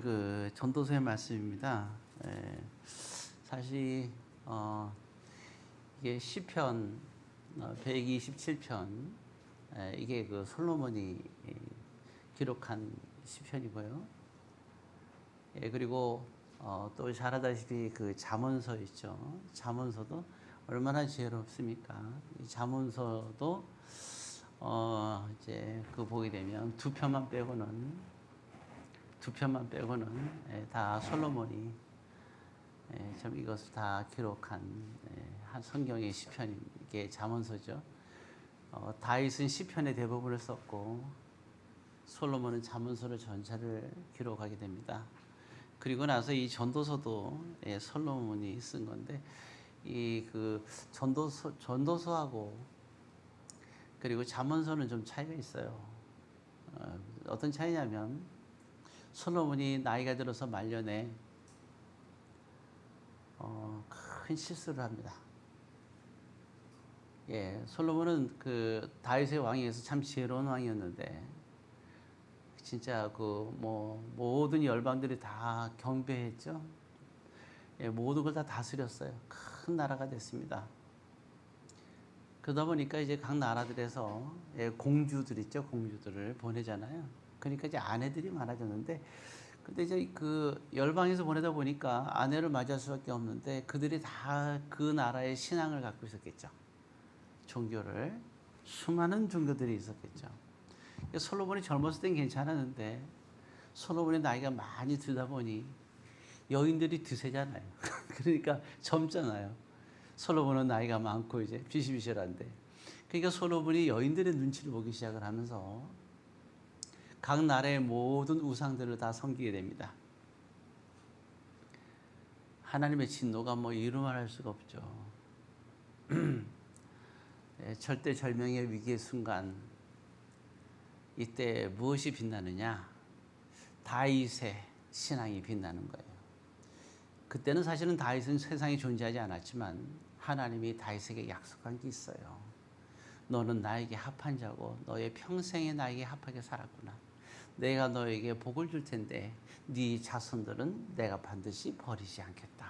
그 전도서의 말씀입니다. 사실 이게 시편 127편 이게 그 솔로몬이 기록한 시편이고요. 그리고 또 잘 알다시피 그 잠언서 있죠. 잠언서도 얼마나 지혜롭습니까? 이 잠언서도 이제 그 보게 되면 두 편만 빼고는 다 솔로몬이 참 이것을 다 기록한 한 성경의 시편이 이게 잠언서죠. 다윗은 시편의 대부분을 썼고 솔로몬은 잠언서를 전체를 기록하게 됩니다. 그리고 나서 이 전도서도 솔로몬이 쓴 건데 이 그 전도서하고 그리고 잠언서는 좀 차이가 있어요. 어떤 차이냐면 솔로몬이 나이가 들어서 말년에 큰 실수를 합니다. 솔로몬은 그 다윗의 왕위에서 참 지혜로운 왕이었는데 진짜 그 뭐 모든 열방들이 다 경배했죠. 모든 걸 다 다스렸어요. 큰 나라가 됐습니다. 그러다 보니까 이제 각 나라들에서 공주들 있죠. 공주들을 보내잖아요. 그러니까 이제 아내들이 많아졌는데, 근데 이제 그 열방에서 보내다 보니까 아내를 맞이할 수밖에 없는데 그들이 다 그 나라의 신앙을 갖고 있었겠죠. 종교를. 수많은 종교들이 있었겠죠. 솔로몬이 젊었을 땐 괜찮았는데 솔로몬의 나이가 많이 들다 보니 여인들이 드세잖아요. 그러니까 젊잖아요. 솔로몬은 나이가 많고 이제 비실비실한데. 그러니까 솔로몬이 여인들의 눈치를 보기 시작을 하면서 각 나라의 모든 우상들을 다 섬기게 됩니다. 하나님의 진노가 뭐 이루말할 수가 없죠. 절대절명의 위기의 순간, 이때 무엇이 빛나느냐? 다윗의 신앙이 빛나는 거예요. 그때는 사실은 다윗은 세상에 존재하지 않았지만 하나님이 다윗에게 약속한 게 있어요. 너는 나에게 합한 자고 너의 평생에 나에게 합하게 살았구나. 내가 너에게 복을 줄 텐데 네 자손들은 내가 반드시 버리지 않겠다.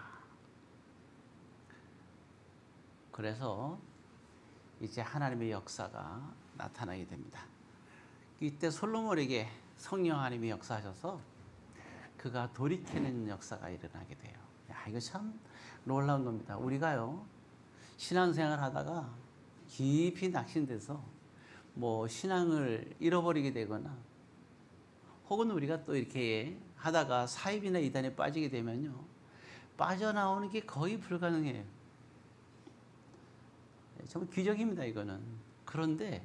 그래서 이제 하나님의 역사가 나타나게 됩니다. 이때 솔로몬에게 성령 하나님이 역사하셔서 그가 돌이키는 역사가 일어나게 돼요. 이거 참 놀라운 겁니다. 우리가요, 신앙생활 하다가 깊이 낙심돼서 뭐 신앙을 잃어버리게 되거나 혹은 우리가 또 이렇게 하다가 사입이나 이단에 빠지게 되면요, 빠져나오는 게 거의 불가능해요. 정말 기적입니다, 이거는. 그런데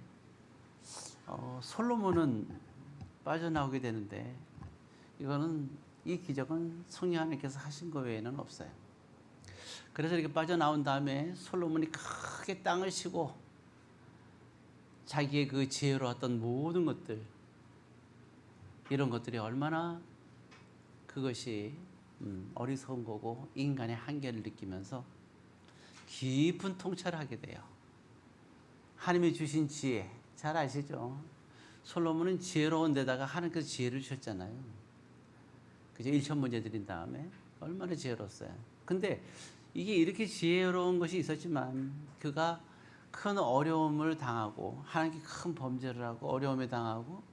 솔로몬은 빠져나오게 되는데 이거는 이 기적은 성령 하나님께서 하신 것 외에는 없어요. 그래서 이렇게 빠져나온 다음에 솔로몬이 크게 땅을 치고 자기의 그 지혜로웠던 모든 것들, 이런 것들이 얼마나 그것이 어리석은 거고 인간의 한계를 느끼면서 깊은 통찰을 하게 돼요. 하나님이 주신 지혜, 잘 아시죠? 솔로몬은 지혜로운 데다가 하나님께서 지혜를 주셨잖아요. 그죠? 1,000문제 드린 다음에 얼마나 지혜로웠어요. 근데 이게 이렇게 지혜로운 것이 있었지만 그가 큰 어려움을 당하고 하나님께 큰 범죄를 하고 어려움에 당하고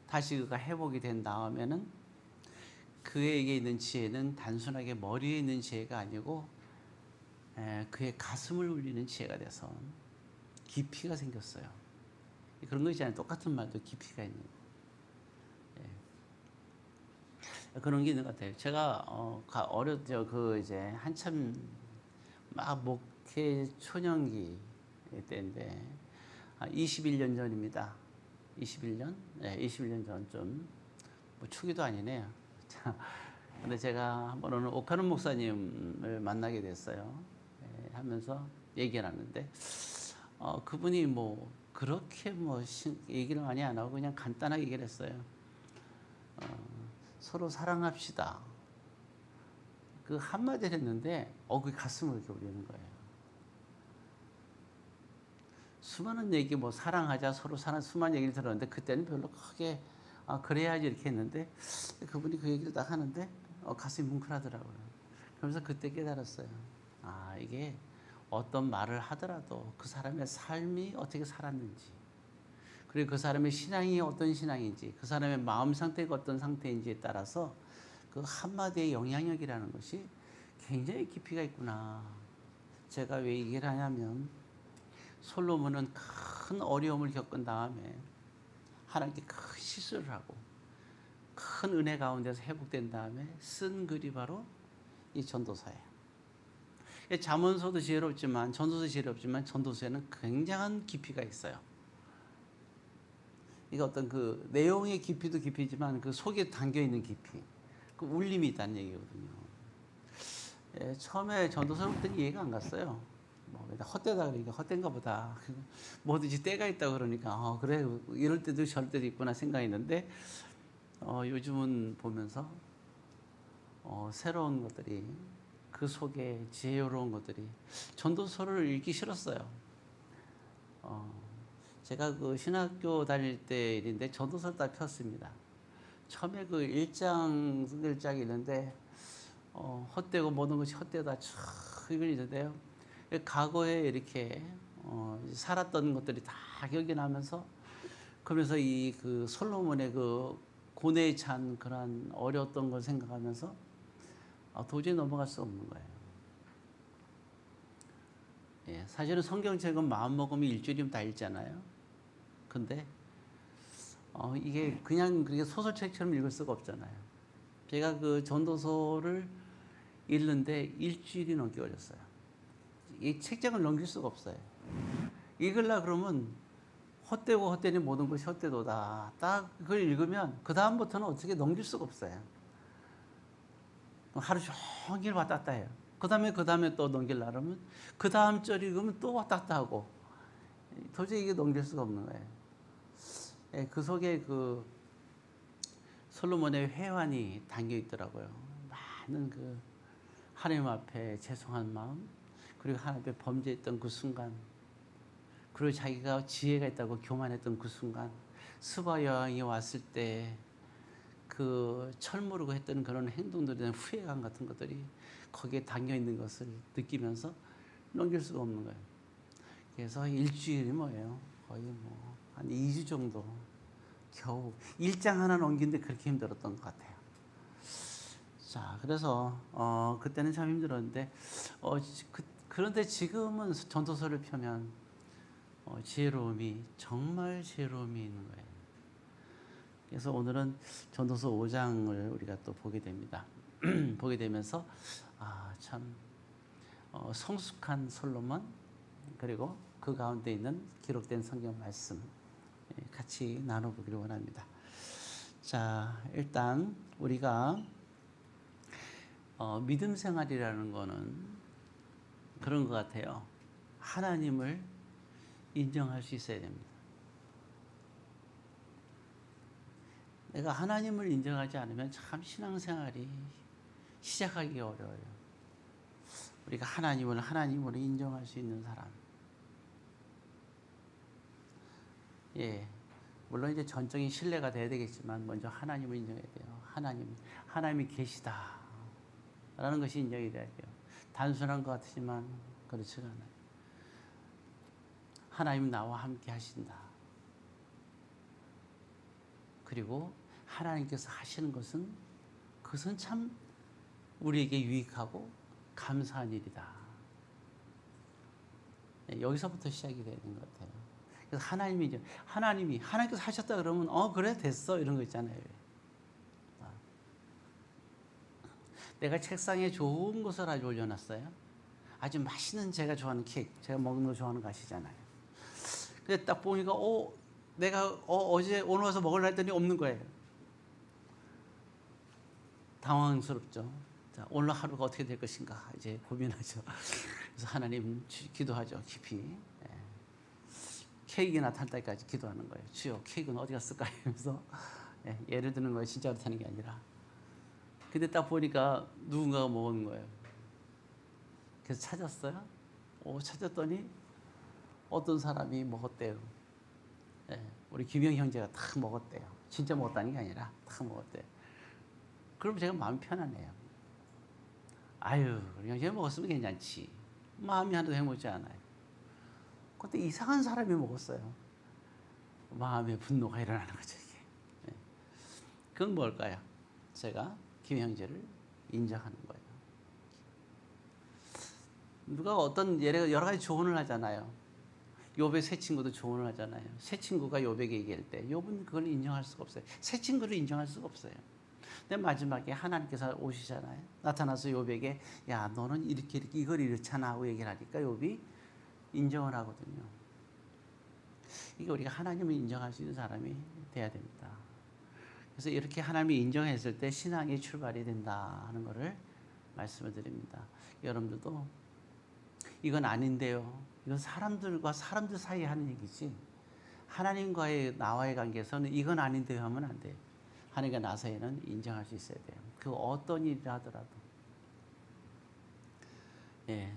다시 그가 회복이 된 다음에는 그에게 있는 지혜는 단순하게 머리에 있는 지혜가 아니고 그의 가슴을 울리는 지혜가 돼서 깊이가 생겼어요. 그런 거 있잖아요. 똑같은 말도 깊이가 있는. 그런 게 있는 것 같아요. 제가 어렸죠. 그 이제 한참 막 목회 초년기 때인데 21년 전입니다. 21년? 네, 21년 전쯤. 뭐 초기도 아니네요. 근데 제가 한 번 오늘 오카는 목사님을 만나게 됐어요. 하면서 얘기를 하는데 그분이 뭐 그렇게 뭐 얘기를 많이 안 하고 그냥 간단하게 얘기를 했어요. 서로 사랑합시다. 그 한마디를 했는데 그 가슴을 이렇게 울리는 거예요. 수많은 얘기 뭐 사랑하자 서로 사랑 수많은 얘기를 들었는데 그때는 별로 크게 아 그래야지 이렇게 했는데 그분이 그 얘기를 딱 하는데 가슴이 뭉클하더라고요. 그러면서 그때 깨달았어요. 아 이게 어떤 말을 하더라도 그 사람의 삶이 어떻게 살았는지, 그리고 그 사람의 신앙이 어떤 신앙인지, 그 사람의 마음 상태가 어떤 상태인지에 따라서 그 한마디의 영향력이라는 것이 굉장히 깊이가 있구나. 제가 왜 얘기를 하냐면 솔로몬은 큰 어려움을 겪은 다음에 하나님께 큰 실수를 하고 큰 은혜 가운데서 회복된 다음에 쓴 글이 바로 이 전도서예요. 잠언서도 지혜롭지만 전도서 지혜롭지만 전도서에는 굉장한 깊이가 있어요. 이게 어떤 그 내용의 깊이도 깊이지만 그 속에 담겨 있는 깊이, 그 울림이 있다는 얘기거든요. 처음에 전도서를 봤더니 이해가 안 갔어요. 뭐 헛되다 그러니까 헛된가 보다. 뭐든지 때가 있다 그러니까 그래 이럴 때도 저럴 때도 있구나 생각했는데 요즘은 보면서 새로운 것들이 그 속에 지혜로운 것들이 전도서를 읽기 싫었어요. 제가 그 신학교 다닐 때 일인데 전도서를 딱 폈습니다. 처음에 그 1장 1장이 있는데 헛되고 모든 것이 헛되다 이걸 있는데요. 과거에 이렇게 살았던 것들이 다 기억이 나면서 그러면서 이 그 솔로몬의 그 고뇌에 찬 그런 어려웠던 걸 생각하면서 도저히 넘어갈 수 없는 거예요. 예, 사실은 성경책은 마음 먹으면 일주일이면 다 읽잖아요. 근데 이게 그냥 그렇게 소설책처럼 읽을 수가 없잖아요. 제가 그 전도서를 읽는데 일주일이 넘게 걸렸어요. 이 책장을 넘길 수가 없어요. 읽으려 그러면 헛되고 헛되니 모든 것이 헛되도다. 딱 그걸 읽으면 그 다음부터는 어떻게 넘길 수가 없어요. 하루 종일 왔다 갔다 해요. 그 다음에 또 넘기려고 하면 그 다음 절 읽으면 또 왔다 갔다 하고 도저히 이게 넘길 수가 없는 거예요. 예, 그 속에 그 솔로몬의 회환이 담겨 있더라고요. 많은 그 하나님 앞에 죄송한 마음, 그리고 하나님 앞에 범죄했던 그 순간, 그리고 자기가 지혜가 있다고 교만했던 그 순간, 스바 여왕이 왔을 때 그 철모르고 했던 그런 행동들에 대한 후회감 같은 것들이 거기에 담겨 있는 것을 느끼면서 넘길 수가 없는 거예요. 그래서 일주일이 뭐예요? 거의 뭐 한 2주 정도 겨우 1장 하나 넘기는데 그렇게 힘들었던 것 같아요. 자, 그래서 그때는 참 힘들었는데 그런데 지금은 전도서를 펴면 지혜로움이 정말 지혜로움이 있는 거예요. 그래서 오늘은 전도서 5장을 우리가 또 보게 됩니다. 보게 되면서 참 성숙한 솔로몬 그리고 그 가운데 있는 기록된 성경 말씀 같이 나눠보기를 원합니다. 자, 일단 우리가 믿음 생활이라는 거는 그런 것 같아요. 하나님을 인정할 수 있어야 됩니다. 내가 하나님을 인정하지 않으면 참 신앙생활이 시작하기 어려워요. 우리가 하나님을 하나님으로 인정할 수 있는 사람. 예, 물론 이제 전적인 신뢰가 돼야 되겠지만 먼저 하나님을 인정해야 돼요. 하나님이 계시다 라는 것이 인정이 돼야 돼요. 단순한 것 같지만 그렇지가 않아요. 하나님 나와 함께 하신다. 그리고 하나님께서 하시는 것은 그것은 참 우리에게 유익하고 감사한 일이다. 여기서부터 시작이 되는 것 같아요. 그래서 하나님께서 하셨다 그러면 그래 됐어 이런 거 있잖아요. 내가 책상에 좋은 것을 아주 올려놨어요. 아주 맛있는 제가 좋아하는 케이크, 제가 먹는 거 좋아하는 거 아시잖아요. 근데 딱 보니까 내가 어제 오늘 와서 먹으려 했더니 없는 거예요. 당황스럽죠. 자, 오늘 하루가 어떻게 될 것인가 이제 고민하죠. 그래서 하나님 기도하죠. 깊이. 케이크가 나타날 때까지 기도하는 거예요. 주여 케이크는 어디 갔을까 하면서 예를 드는 거예요. 진짜 그렇다는 게 아니라. 근데 딱 보니까 누군가가 먹은 거예요. 그래서 찾았어요. 찾았더니 어떤 사람이 먹었대요. 우리 김영 형제가 다 먹었대요. 진짜 먹었다는 게 아니라 다 먹었대. 그럼 제가 마음이 편하네요. 아유, 그냥 제가 먹었으면 괜찮지. 마음이 하나도 해보지 않아요. 근데 이상한 사람이 먹었어요. 마음의 분노가 일어나는 거죠, 이게. 네. 그건 뭘까요? 제가 김 형제를 인정하는 거예요. 누가 어떤 여러 가지 조언을 하잖아요. 욥의 새 친구도 조언을 하잖아요. 새 친구가 욥에게 얘기할 때 욥은 그걸 인정할 수가 없어요. 새 친구를 인정할 수가 없어요. 근데 마지막에 하나님께서 오시잖아요. 나타나서 욥에게 야 너는 이렇게 이걸 이렇잖아 하고 얘기를 하니까 욥이 인정을 하거든요. 이게 우리가 하나님을 인정할 수 있는 사람이 돼야 됩니다. 그래서 이렇게 하나님이 인정했을 때 신앙의 출발이 된다 하는 것을 말씀을 드립니다. 여러분들도 이건 아닌데요. 이건 사람들과 사람들 사이에 하는 얘기지. 하나님과의 나와의 관계에서는 이건 아닌데요 하면 안 돼요. 하나님과 나 사이에는 인정할 수 있어야 돼요. 그 어떤 일을 하더라도. 예.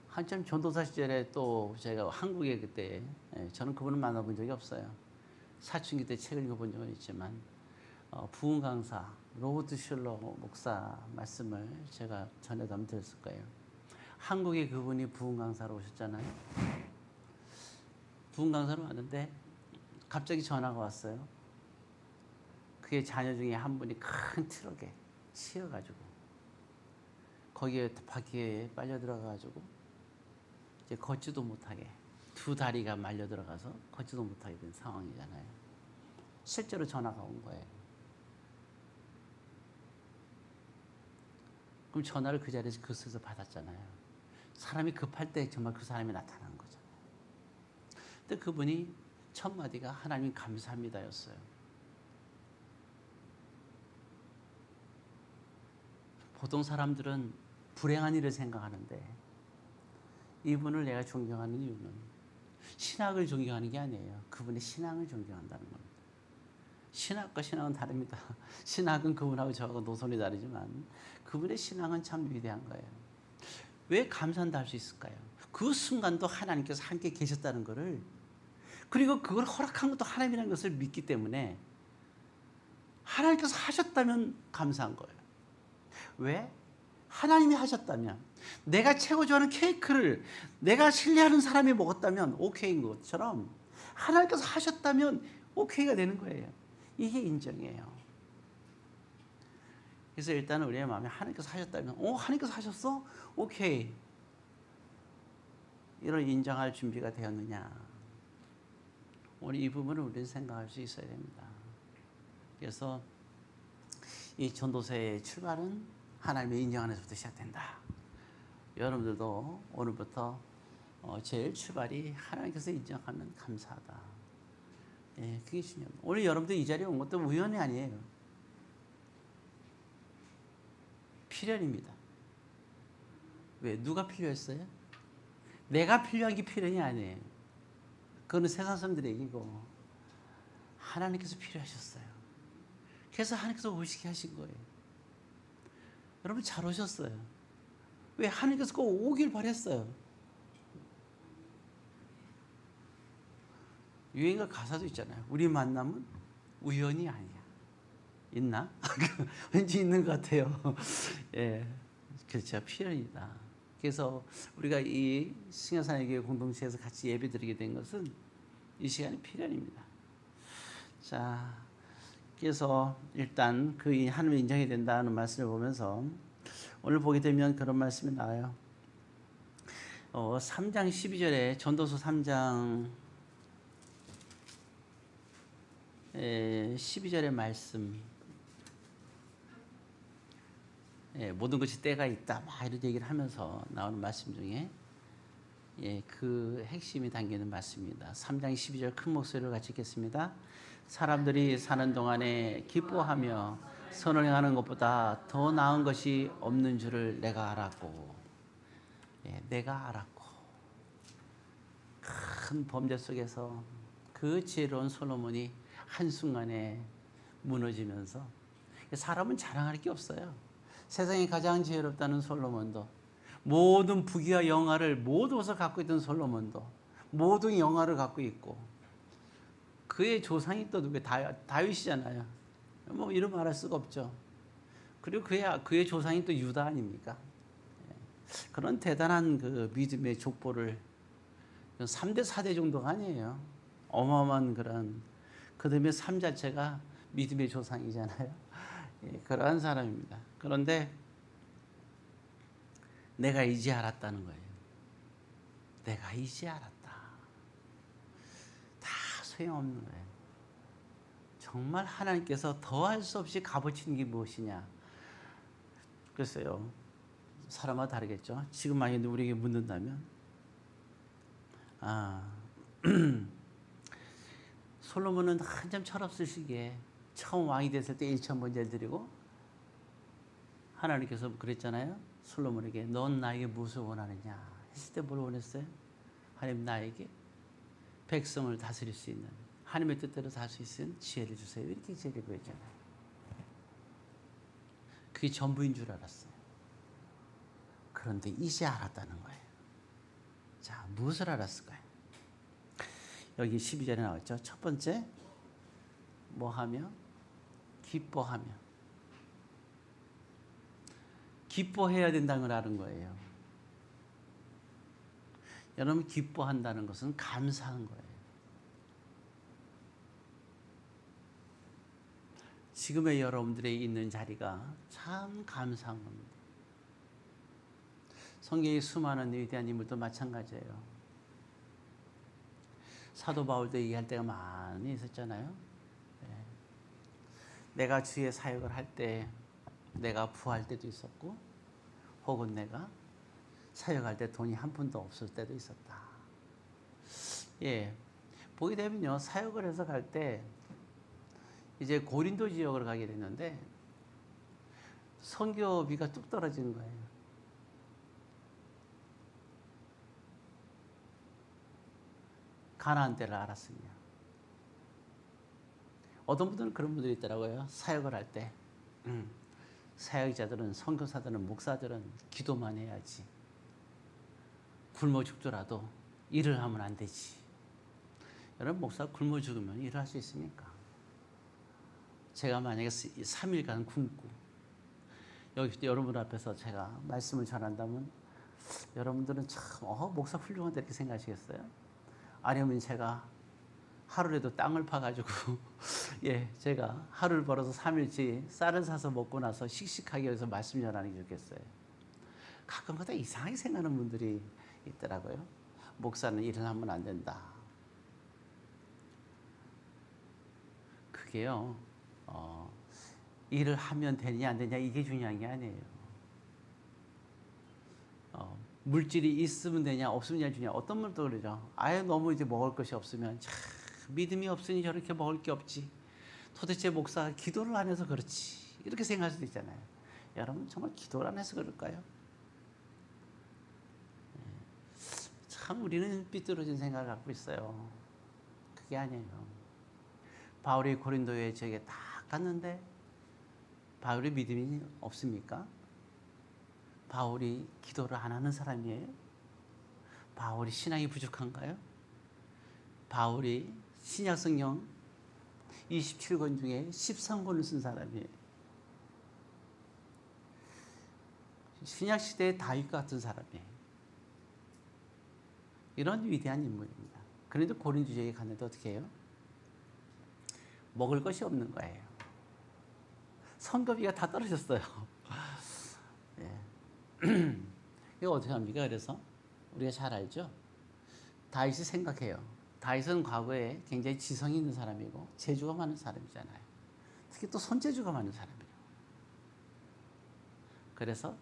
한참 전도사 시절에 또 제가 한국에 그때 저는 그분을 만나본 적이 없어요. 사춘기 때 책을 읽어본 적은 있지만 부흥 강사 로버트 슐러 목사 말씀을 제가 전에도 한번 들었을 거예요. 한국에 그분이 부흥 강사로 오셨잖아요. 부흥 강사로 왔는데 갑자기 전화가 왔어요. 그의 자녀 중에 한 분이 큰 트럭에 치여가지고 거기에 바퀴에 빨려 들어가가지고 이제 걷지도 못하게 두 다리가 말려 들어가서 걷지도 못하게 된 상황이잖아요. 실제로 전화가 온 거예요. 그럼 전화를 그 자리에서 그스에서 받았잖아요. 사람이 급할 때 정말 그 사람이 나타난 거잖아요. 근데 그분이 첫 마디가 하나님 감사합니다였어요. 보통 사람들은 불행한 일을 생각하는데 이분을 내가 존경하는 이유는 신학을 존경하는 게 아니에요. 그분의 신앙을 존경한다는 겁니다. 신학과 신앙은 다릅니다. 신학은 그분하고 저하고 노선이 다르지만 그분의 신앙은 참 위대한 거예요. 왜 감사한다 할 수 있을까요? 그 순간도 하나님께서 함께 계셨다는 것을, 그리고 그걸 허락한 것도 하나님이라는 것을 믿기 때문에 하나님께서 하셨다면 감사한 거예요. 왜? 하나님이 하셨다면, 내가 최고 좋아하는 케이크를 내가 신뢰하는 사람이 먹었다면 오케이인 것처럼 하나님께서 하셨다면 오케이가 되는 거예요. 이게 인정이에요. 그래서 일단은 우리의 마음에 하나님께서 하셨다면, 하나님께서 하셨어? 오케이. 이런 인정할 준비가 되었느냐. 오늘 이 부분을 우리는 생각할 수 있어야 됩니다. 그래서 이 전도서의 출발은 하나님의 인정하는 데서부터 시작된다. 여러분들도 오늘부터 제일 출발이 하나님께서 인정하면 감사하다. 예, 그게 중요합니다. 오늘 여러분들 이 자리에 온 것도 우연이 아니에요. 필연입니다. 왜? 누가 필요했어요? 내가 필요한 게 필연이 아니에요. 그거는 세상 사람들의 얘기고 하나님께서 필요하셨어요. 그래서 하나님께서 오시게 하신 거예요. 여러분 잘 오셨어요. 왜? 하나님께서 꼭 오길 바랬어요. 유행가 가사도 있잖아요. 우리 만남은 우연이 아니야. 있나? 왠지 있는 것 같아요. 예, 그렇죠. 필연이다. 그래서 우리가 이 승려사역교회 공동체에서 같이 예배드리게 된 것은 이 시간이 필연입니다. 자, 그래서 일단 그 하나님을 인정해야 된다는 말씀을 보면서 오늘 보게 되면 그런 말씀이 나와요. 3장 12절에 전도서 3장 12절의 말씀, 모든 것이 때가 있다 막 이런 얘기를 하면서 나오는 말씀 중에 그 핵심이 담기는 말씀입니다. 3장 12절 큰 목소리로 같이 읽겠습니다. 사람들이 사는 동안에 기뻐하며 선을 행하는 것보다 더 나은 것이 없는 줄을 내가 알았고, 내가 알았고, 큰 범죄 속에서 그 지혜로운 솔로몬이 한순간에 무너지면서, 사람은 자랑할 게 없어요. 세상에 가장 지혜롭다는 솔로몬도, 모든 부귀와 영화를 모두 것을 갖고 있던 솔로몬도 모든 영화를 갖고 있고, 그의 조상이 또 누구 다윗이잖아요. 뭐 이름 말할 수가 없죠. 그리고 그의 조상이 또 유다 아닙니까? 그런 대단한 그 믿음의 족보를 3대 4대 정도가 아니에요. 어마어마한 그런 그들의 삶 자체가 믿음의 조상이잖아요. 그러한 사람입니다. 그런데 내가 이제 알았다는 거예요. 내가 이제 알았다. 다 소용없는 거예요. 정말 하나님께서 더할 수 없이 값어치는 게 무엇이냐. 글쎄요. 사람마다 다르겠죠. 지금 만약에 우리에게 묻는다면 솔로몬은 한참 철없을 시기에 처음 왕이 됐을 때 1천 번제를 드리고 하나님께서 그랬잖아요. 솔로몬에게 넌 나에게 무엇을 원하느냐 했을 때 뭘 원했어요? 하나님 나에게 백성을 다스릴 수 있는 하나님의 뜻대로 살 수 있는 지혜를 주세요. 이렇게 지혜를 구했잖아요. 그게 전부인 줄 알았어요. 그런데 이제 알았다는 거예요. 자, 무엇을 알았을까요? 여기 12절에 나왔죠. 첫 번째, 뭐 하며? 기뻐하며. 기뻐해야 된다는 걸 아는 거예요. 여러분, 기뻐한다는 것은 감사한 거예요. 지금의 여러분들이 있는 자리가 참 감사한 겁니다. 성경의 수많은 위대한 인물도 마찬가지예요. 사도 바울도 얘기할 때가 많이 있었잖아요. 내가 주의 사역을 할 때 내가 부할 때도 있었고 혹은 내가 사역할 때 돈이 한 푼도 없을 때도 있었다. 보게 되면요. 사역을 해서 갈 때 이제 고린도 지역을 가게 됐는데 선교비가 뚝 떨어지는 거예요. 가나안 때를 알았으며. 어떤 분들은 그런 분들이 있더라고요. 사역을 할 때 사역자들은 선교사들은 목사들은 기도만 해야지. 굶어 죽더라도 일을 하면 안 되지. 여러분 목사가 굶어 죽으면 일을 할 수 있습니까? 제가 만약에 3일간 굶고 여기 여러분 앞에서 제가 말씀을 전한다면 여러분들은 참 목사 훌륭하다 이렇게 생각하시겠어요? 아니면 제가 하루라도 땅을 파가지고 제가 하루를 벌어서 3일치 쌀을 사서 먹고 나서 씩씩하게 해서 말씀 전하는 게 좋겠어요. 가끔가다 이상하게 생각하는 분들이 있더라고요. 목사는 일을 하면 안 된다. 그게요. 일을 하면 되냐 안 되냐 이게 중요한 게 아니에요. 물질이 있으면 되냐 없으면 되냐 중요해. 어떤 분도 그러죠. 아예 너무 이제 먹을 것이 없으면 참 믿음이 없으니 저렇게 먹을 게 없지. 도대체 목사가 기도를 안 해서 그렇지. 이렇게 생각할 수도 있잖아요. 여러분 정말 기도를 안 해서 그럴까요? 참 우리는 삐뚤어진 생각을 갖고 있어요. 그게 아니에요. 바울이 고린도에 저에게 딱 갔는데 바울이 믿음이 없습니까? 바울이 기도를 안 하는 사람이에요? 바울이 신앙이 부족한가요? 바울이 신약성경 27권 중에 13권을 쓴 사람이에요. 신약시대의 다윗 같은 사람이에요. 이런 위대한 인물입니다. 그런데 고린도 지역에 갔는데 어떻게 해요? 먹을 것이 없는 거예요. 선거비가 다 떨어졌어요. 이거 어떻게 합니까? 그래서 우리가 잘 알죠? 다윗이 생각해요. 다윗은 과거에 굉장히 지성이 있는 사람이고 재주가 많은 사람이잖아요. 특히 또 손재주가 많은 사람이에요. 그래서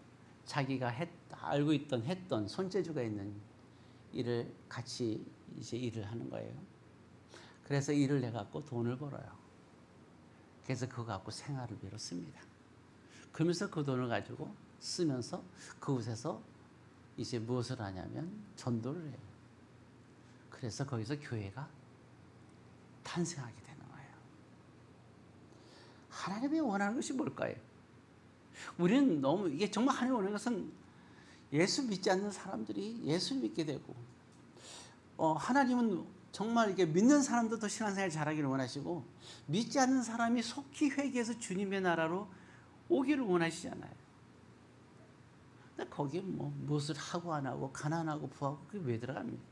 자기가 알고 있던 했던 손재주가 있는 일을 같이 이제 일을 하는 거예요. 그래서 일을 해갖고 돈을 벌어요. 그래서 그거 갖고 생활을 빌었습니다. 그러면서 그 돈을 가지고 쓰면서 그곳에서 이제 무엇을 하냐면 전도를 해요. 그래서 거기서 교회가 탄생하게 되는 거예요. 하나님이 원하는 것이 뭘까요? 우리는 너무 이게 정말 하나님이 원하는 것은 예수 믿지 않는 사람들이 예수 믿게 되고 하나님은 정말 이게 믿는 사람도 더 신앙생활 잘하기를 원하시고 믿지 않는 사람이 속히 회개해서 주님의 나라로 오기를 원하시잖아요. 근데 거기에 뭐 무엇을 하고 안 하고 가난하고 부하고 그게 왜 들어갑니까?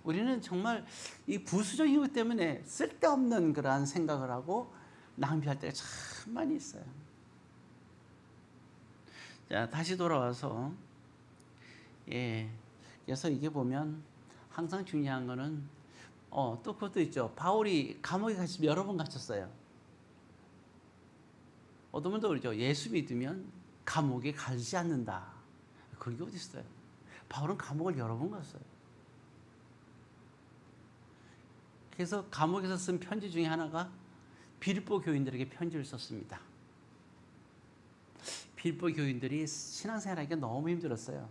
우리는 정말 이 부수적인 것 때문에 쓸데없는 그러한 생각을 하고 낭비할 때가 참 많이 있어요. 자, 다시 돌아와서 그래서 이게 보면 항상 중요한 거는 또 그것도 있죠. 바울이 감옥에 여러 번 갇혔어요. 어떤 분도 그러죠. 예수 믿으면 감옥에 가지 않는다. 그런 게 어디 있어요? 바울은 감옥을 여러 번 갔어요. 그래서 감옥에서 쓴 편지 중에 하나가 빌립보 교인들에게 편지를 썼습니다. 빌립보 교인들이 신앙생활하기가 너무 힘들었어요.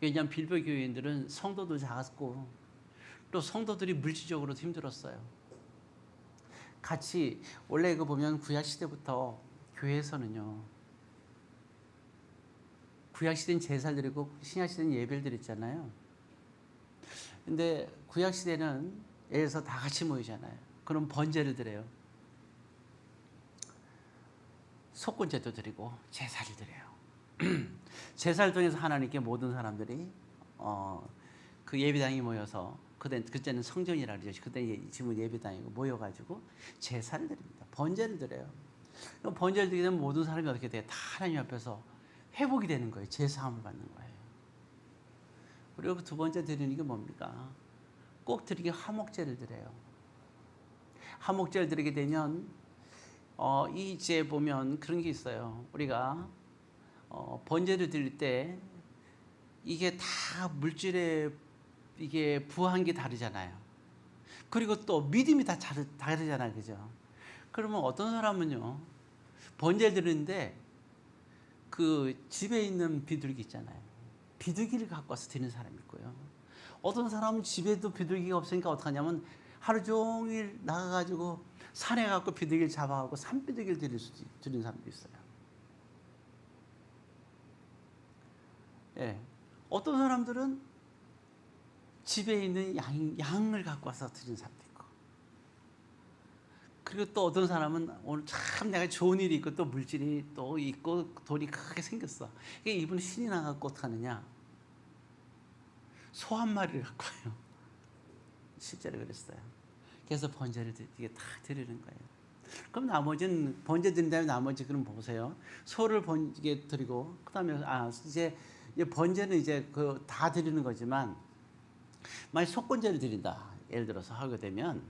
왜냐하면 빌립보 교인들은 성도도 작았고 또 성도들이 물질적으로도 힘들었어요. 같이 원래 이거 보면 구약 시대부터 교회에서는요. 구약 시대는 제사를 드리고 신약 시대는 예배를 드렸잖아요. 근데 구약 시대는 예를 들어서 다 같이 모이잖아요. 그럼 번제를 드려요. 속건제도 드리고 제사를 드려요. 제사를 통해서 하나님께 모든 사람들이 그 예배당에 모여서 그때는 성전이라 그러죠. 그때 지금 예배당이고 모여가지고 제사를 드립니다. 번제를 드려요. 번제를 드리게 되면 모든 사람이 어떻게 돼요? 다 하나님 앞에서 회복이 되는 거예요. 제사함을 받는 거예요. 그리고 두 번째 드리는 게 뭡니까? 꼭 드리게 화목제를 드려요. 화목제를 드리게 되면 이제 보면 그런 게 있어요. 우리가 번제를 드릴 때 이게 다 물질에 이게 부한 게 다르잖아요. 그리고 또 믿음이 다 다르잖아요. 그죠? 그러면 어떤 사람은요. 번제를 드리는데 그 집에 있는 비둘기 있잖아요. 비둘기를 갖고 와서 드리는 사람이 있고요. 어떤 사람은 집에도 비둘기가 없으니까 어떡하냐면 하루 종일 나가가지고 산에 가고 비둘기를 잡아가고 산비둘기를 드리는 사람도 있어요. 예. 어떤 사람들은 집에 있는 양을 갖고 와서 드리는 사람도 있고. 그리고 또 어떤 사람은 오늘 참 내가 좋은 일이 있고 또 물질이 또 있고 돈이 크게 생겼어. 이분은 신이 나갖고 어떡하느냐. 소 한 마리를 갖고 와요. 실제로 그랬어요. 그래서 번제를 이게 다 드리는 거예요. 그럼 나머지는 번제 드린 다음에 나머지 그럼 보세요. 소를 번제 드리고 그다음에 이제 번제는 이제 그 다 드리는 거지만 만약 속건제를 드린다. 예를 들어서 하게 되면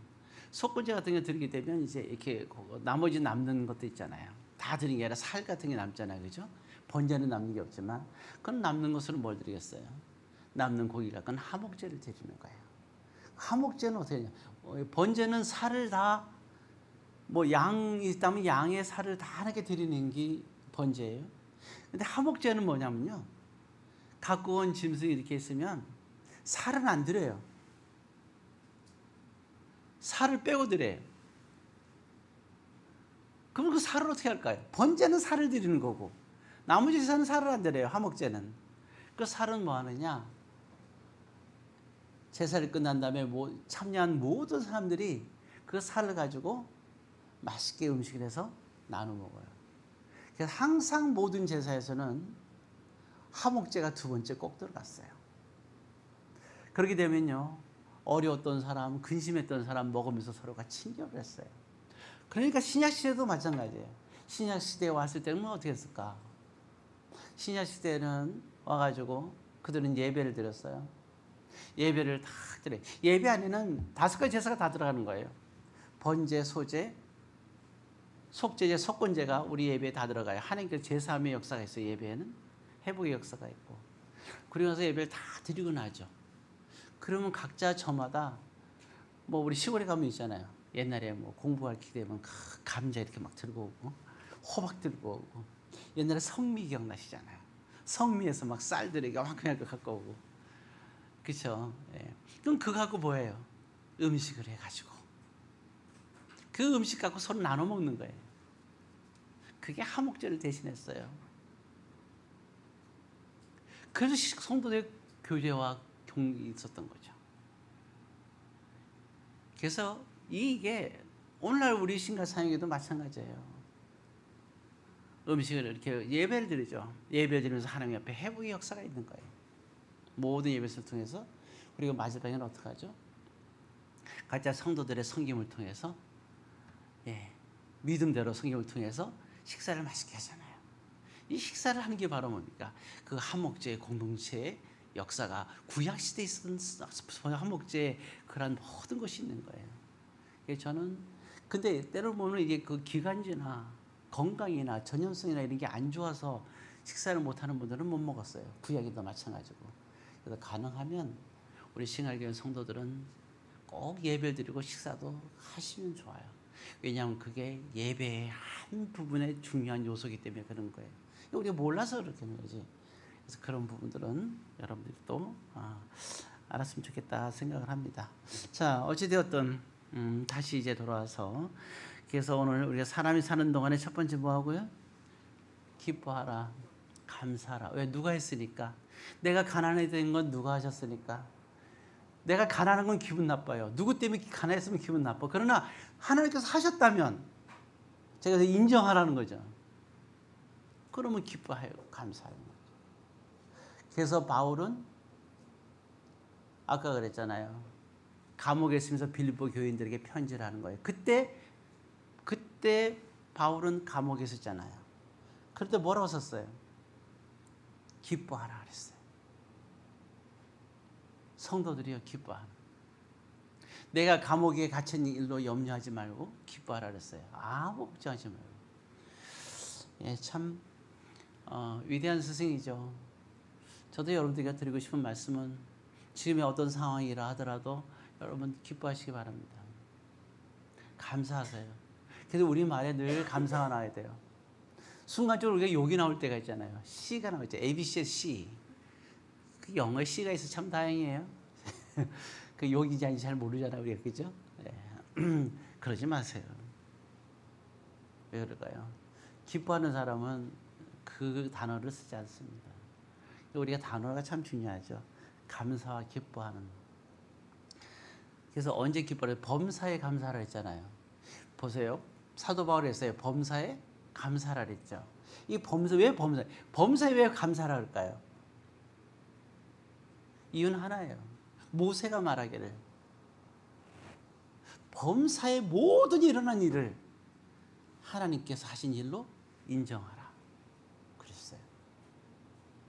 속건제 같은 거 드리게 되면 이제 이렇게 나머지 남는 것도 있잖아요. 다 드린 게 아니라 살 같은 게 남잖아요. 그죠? 번제는 남는 게 없지만 그건 남는 것으로 뭘 드리겠어요? 남는 고기 갖고는 화목제를 드리는 거예요. 화목제는 어떻게 하냐? 번제는 살을 다 뭐 양이 있다면 양의 살을 다 하나게 드리는 게 번제예요. 근데 화목제는 뭐냐면요. 갖고 온 짐승이 이렇게 있으면 살은 안 드려요. 살을 빼고 드려요. 그럼 그 살을 어떻게 할까요? 번제는 살을 드리는 거고 나머지 제사는 살을 안 드려요. 화목제는. 그 살은 뭐 하느냐? 제사를 끝난 다음에 참여한 모든 사람들이 그 살을 가지고 맛있게 음식을 해서 나눠 먹어요. 그래서 항상 모든 제사에서는 화목제가 두 번째 꼭 들어갔어요. 그렇게 되면요. 어려웠던 사람, 근심했던 사람 먹으면서 서로가 친교를 했어요. 그러니까 신약시대도 마찬가지예요. 신약시대에 왔을 때는 어떻게 했을까? 신약시대는 와가지고 그들은 예배를 드렸어요. 예배를 다 드려요. 예배 안에는 5가지 제사가 다 들어가는 거예요. 번제, 소제, 속제제, 속건제가 우리 예배에 다 들어가요. 하나님께서 제사함의 역사가 있어요. 예배에는 회복의 역사가 있고. 그리고 나서 예배를 다 드리고 나죠. 그러면 각자 저마다 뭐 우리 시골에 가면 있잖아요. 옛날에 뭐 공부할 기회 되면 감자 이렇게 막 들고 오고 호박 들고 오고 옛날에 성미 기억나시잖아요. 성미에서 막 쌀들에게 그냥 갖고 오고 그렇죠. 예. 그럼 그거 갖고 뭐예요? 음식을 해가지고 그 음식 갖고 서로 나눠 먹는 거예요. 그게 화목제를 대신했어요. 그래서 성도들의 교제와 있었던 거죠. 그래서 이게 오늘날 우리 신과 사역에도 마찬가지예요. 음식을 이렇게 예배를 드리죠. 예배를 드리면서 하나님 앞에 회복의 역사가 있는 거예요. 모든 예배를 통해서. 그리고 마지막에는 어떻게 하죠? 각자 성도들의 섬김을 통해서 믿음대로 섬김을 통해서 식사를 맛있게 하잖아요. 이 식사를 하는 게 바로 뭡니까? 그 한목제의 공동체의 역사가 구약시대에 있었던 한목제의 그런 모든 것이 있는 거예요. 저는 근데 때로 보면 이게 그 기관지나 건강이나 전염성이나 이런 게 안 좋아서 식사를 못하는 분들은 못 먹었어요. 구약에도 마찬가지고. 그래서 가능하면 우리 싱할교회 성도들은 꼭 예배를 드리고 식사도 하시면 좋아요. 왜냐하면 그게 예배의 한 부분의 중요한 요소이기 때문에 그런 거예요. 우리가 몰라서 그렇게 하는 거지. 그래서 그런 부분들은 여러분들이 또 알았으면 좋겠다 생각을 합니다. 자, 어찌되었든 다시 이제 돌아와서 그래서 오늘 우리가 사람이 사는 동안에 첫 번째 뭐 하고요? 기뻐하라, 감사하라. 왜? 누가 했으니까. 내가 가난해진 건 누가 하셨으니까. 내가 가난한 건 기분 나빠요. 누구 때문에 가난했으면 기분 나빠. 그러나 하나님께서 하셨다면 제가 인정하라는 거죠. 그러면 기뻐해요. 감사해요. 그래서 바울은 아까 그랬잖아요. 감옥에 있으면서 빌립보 교인들에게 편지를 하는 거예요. 그때 바울은 감옥에 있었잖아요. 그때 뭐라고 썼어요? 기뻐하라 그랬어요. 성도들이요, 기뻐하라. 내가 감옥에 갇힌 일로 염려하지 말고 기뻐하라 그랬어요. 아무 걱정하지 말고. 참 위대한 스승이죠. 저도 여러분들에게 드리고 싶은 말씀은 지금의 어떤 상황이라 하더라도 여러분 기뻐하시기 바랍니다. 감사하세요. 그래서 우리 말에 늘 감사가 나와야 돼요. 순간적으로 우리가 욕이 나올 때가 있잖아요. C가 나오죠. ABC의 C. 그 영어에 C가 있어 참 다행이에요. 그 욕인지 아닌지 잘 모르잖아요. 우리가 그죠? 그러지 마세요. 왜 그럴까요? 기뻐하는 사람은 그 단어를 쓰지 않습니다. 우리가 단어가 참 중요하죠. 감사와 기뻐하는. 그래서 언제 기뻐해요? 범사에 감사하라 했잖아요. 보세요. 사도 바울이 했어요. 범사에 감사하라 했죠. 이 왜 범사에 왜 감사하라 할까요? 이유는 하나예요. 모세가 말하기를 범사에 모든 일어난 일을 하나님께서 하신 일로 인정하라 그랬어요.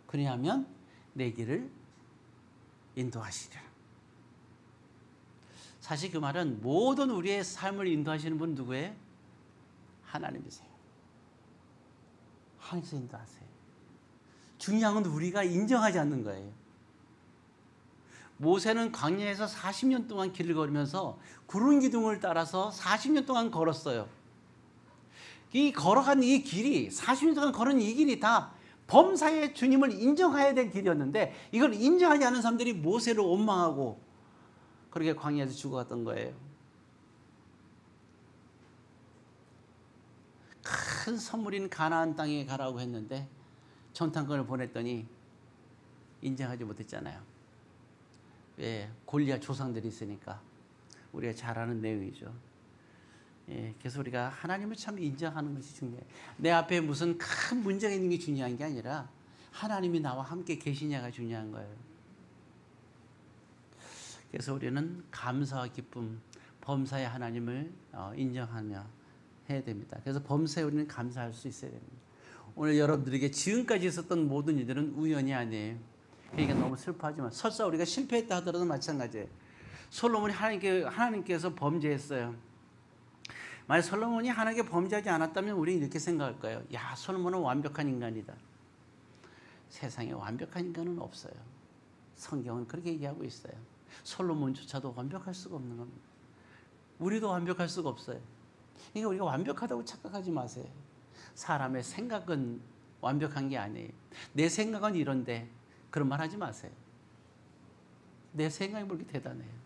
그리하면 내 길을 인도하시리라. 사실 그 말은 모든 우리의 삶을 인도하시는 분 누구예요? 하나님이세요. 하나님께서 인도하세요. 중요한 건 우리가 인정하지 않는 거예요. 모세는 광야에서 40년 동안 길을 걸으면서 구름 기둥을 따라서 40년 동안 걸었어요. 이 걸어간 이 길이 40년 동안 걸은 이 길이 다 범사의 주님을 인정해야 될 길이었는데 이걸 인정하지 않은 사람들이 모세를 원망하고 그렇게 광야에서 죽어갔던 거예요. 큰 선물인 가나안 땅에 가라고 했는데 전탄권을 보냈더니 인정하지 못했잖아요. 왜? 골리앗 조상들이 있으니까. 우리가 잘 아는 내용이죠. 그래서 우리가 하나님을 참 인정하는 것이 중요해요. 내 앞에 무슨 큰 문제가 있는 게 중요한 게 아니라 하나님이 나와 함께 계시냐가 중요한 거예요. 그래서 우리는 감사와 기쁨, 범사의 하나님을 인정하며 해야 됩니다. 그래서 범사에 우리는 감사할 수 있어야 됩니다. 오늘 여러분들에게 지금까지 있었던 모든 일들은 우연이 아니에요. 그러니까 너무 슬퍼하지만 설사 우리가 실패했다 하더라도 마찬가지예요. 솔로몬이 하나님께서 범죄했어요. 만약 솔로몬이 하나님께 범죄하지 않았다면 우리는 이렇게 생각할 거예요. 야, 솔로몬은 완벽한 인간이다. 세상에 완벽한 인간은 없어요. 성경은 그렇게 얘기하고 있어요. 솔로몬조차도 완벽할 수가 없는 겁니다. 우리도 완벽할 수가 없어요. 그러니까 우리가 완벽하다고 착각하지 마세요. 사람의 생각은 완벽한 게 아니에요. 내 생각은 이런데 그런 말 하지 마세요. 내 생각이 그렇게 대단해요.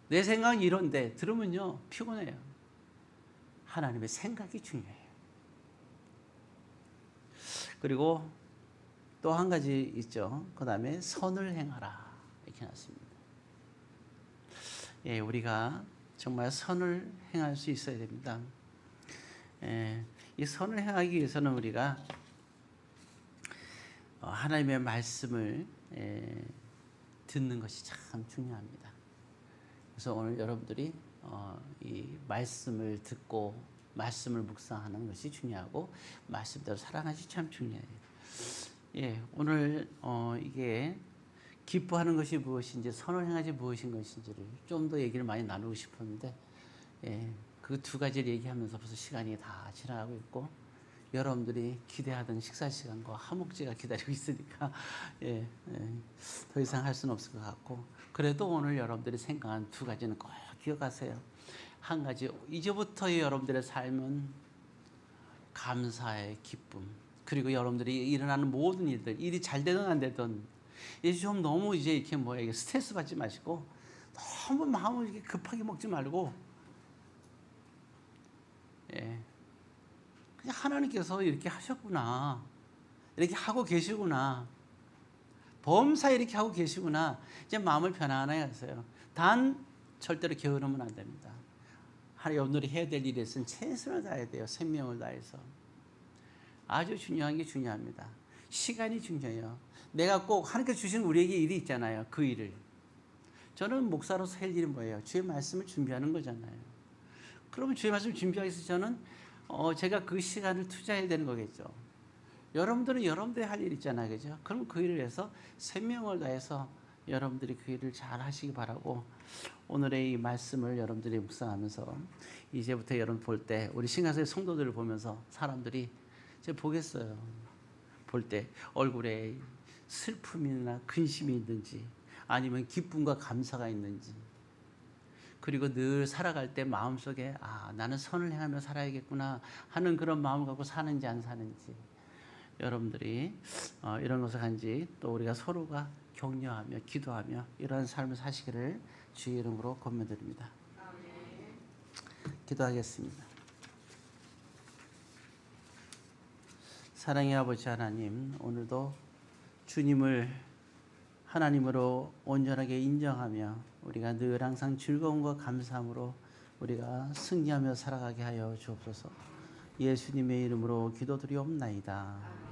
내 생각은 이런데 들으면요 피곤해요. 하나님의 생각이 중요해요. 그리고 또 한 가지 있죠. 그 다음에 선을 행하라 이렇게 놨습니다. 예, 우리가 정말 선을 행할 수 있어야 됩니다. 예, 이 선을 행하기 위해서는 우리가 하나님의 말씀을 듣는 것이 참 중요합니다. 그래서 오늘 여러분들이 이 말씀을 듣고 말씀을 묵상하는 것이 중요하고 말씀대로 살아가기 참 중요해요. 예, 오늘 이게 기뻐하는 것이 무엇인지 선을 행하지 무엇인 것인지를 좀 더 얘기를 많이 나누고 싶었는데 그 두 가지를 얘기하면서 벌써 시간이 다 지나가고 있고 여러분들이 기대하던 식사 시간과 화목제가 기다리고 있으니까 더 이상 할 수는 없을 것 같고 그래도 오늘 여러분들이 생각한 두 가지는 꼭 기억하세요. 한 가지 이제부터의 여러분들의 삶은 감사의 기쁨 그리고 여러분들이 일어나는 모든 일들 일이 잘 되든 안 되든 이제 좀 너무 이제 이렇게 스트레스 받지 마시고 너무 마음을 이렇게 급하게 먹지 말고 그냥 하나님께서 이렇게 하셨구나 이렇게 하고 계시구나 범사에 이렇게 하고 계시구나 이제 마음을 편안하게 하세요. 단 절대로 게으르면 안 됩니다. 여러분들이 해야 될 일에 있으면 최선을 다해야 돼요. 생명을 다해서. 아주 중요한 게 중요합니다. 시간이 중요해요. 내가 꼭 하나님께서 주신 우리에게 일이 있잖아요. 그 일을. 저는 목사로서 할 일이 뭐예요? 주의 말씀을 준비하는 거잖아요. 그러면 주의 말씀을 준비하기 위해서 저는 제가 그 시간을 투자해야 되는 거겠죠. 여러분들은 여러분들이 할 일 있잖아요. 그죠? 그럼 그 일을 해서 생명을 다해서 여러분들이 그 일을 잘 하시기 바라고 오늘의 이 말씀을 여러분들이 묵상하면서 이제부터 여러분 볼 때 우리 신강사의 성도들을 보면서 사람들이 이제 보겠어요. 볼 때 얼굴에 슬픔이나 근심이 있는지 아니면 기쁨과 감사가 있는지 그리고 늘 살아갈 때 마음속에 나는 선을 행하며 살아야겠구나 하는 그런 마음을 갖고 사는지 안 사는지 여러분들이 이런 것을 간지 또 우리가 서로가 격려하며 기도하며 이러한 삶을 사시기를 주의 이름으로 권면드립니다. 기도하겠습니다. 사랑의 아버지 하나님, 오늘도 주님을 하나님으로 온전하게 인정하며 우리가 늘 항상 즐거움과 감사함으로 우리가 승리하며 살아가게 하여 주옵소서. 예수님의 이름으로 기도드리옵나이다.